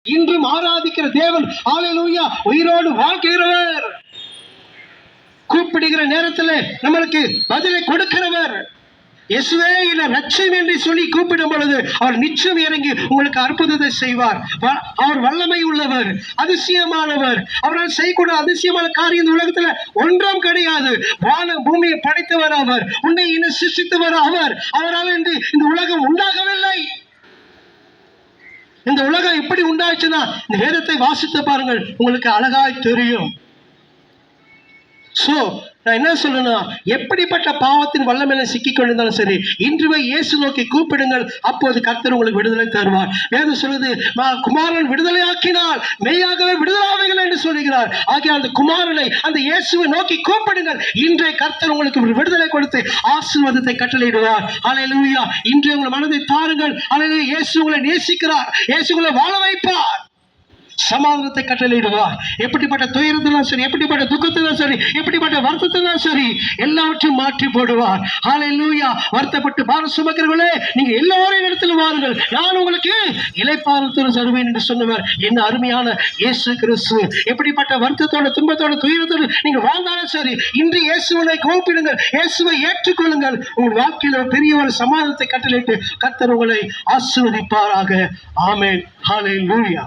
இன்றும் ஆராதிக்கிற தேவன் ஹல்லேலூயா உயிரோடு வாழ்கிறவர். கூப்பிடுகிற நேரத்தில் நம்மளுக்கு பதிலை கொடுக்கிறவர். இயேசுவே என்னை ரட்சியும் என்று சொல்லி கூப்பிடும் பொழுது அவர் நிச்சயம் இறங்கி உங்களுக்கு அற்புதத்தை செய்வார். அவர் வல்லமை உள்ளவர், அதிசயமானவர். அவரால் செய்யக்கூடிய அதிசயமான காரியம் இந்த உலகத்தில் ஒன்றும் கிடையாது. வான பூமியை படைத்தவர் அவர், உன்னை இன்னும் சிருஷ்டித்தவர் அவர். அவரால் என்று இந்த உலகம் உண்டாகவில்லை. இந்த உலகம் எப்படி உண்டாச்சுன்னா இந்த வேதத்தை வாசித்து பாருங்கள், உங்களுக்கு அழகாய் தெரியும். சோ நான் என்ன சொல்லணும், எப்படிப்பட்ட பாவத்தின் வல்லமையில சிக்கிக் கொண்டிருந்தாலும் சரி, இன்றுவே இயேசு நோக்கி கூப்பிடுங்கள், அப்போது கர்த்தர் உங்களுக்கு விடுதலை தருவார். வேதம் சொல்லுது, குமாரன் விடுதலை ஆக்கினால் மெய்யாகவே விடுதலாவீர்கள் என்று சொல்லுகிறார். ஆகிய அந்த குமாரனை, அந்த இயேசுவை நோக்கி கூப்பிடுங்கள். இன்றைய கர்த்தர் உங்களுக்கு விடுதலை கொடுத்து ஆசீர்வாதத்தை கட்டளையிடுவார். ஹல்லேலூயா. இன்றைய உங்கள் மனதை தாருங்கள். ஹல்லேலூயா. இயேசு உங்களை நேசிக்கிறார். இயேசு உங்களை வாழ வைப்பார். சமாதானத்தை கட்டளையிடுவார். எப்படிப்பட்ட துயரத்திலும் சரி, எப்படிப்பட்ட துக்கத்திலும் சரி, எப்படிப்பட்ட வருத்தத்திலும் சரி, எல்லாவற்றையும் மாற்றி போடுவார். ஹல்லேலூயா. வருத்தப்பட்டு பாரம் சுமக்கிறவர்களே, நீங்க எல்லாரும் இடத்துல வாருங்கள், நான் உங்களுக்கு இளைப்பாறுதல் தருவேன் என்று சொன்னவர் என்ன அருமையான இயேசு கிறிஸ்து. எப்படிப்பட்ட வருத்தத்தோட, துன்பத்தோட, துயரத்தோடு நீங்க வாழ்ந்தாலும் சரி, இன்று இயேசுவை கூப்பிடுங்கள், இயேசுவை ஏற்றுக்கொள்ளுங்கள். உங்கள் வாழ்க்கையில பெரிய ஒரு சமாதானத்தை கட்டளையிட்டு கர்த்தர் உங்களை ஆசீர்வதிப்பாராக. ஆமென். ஹல்லேலூயா.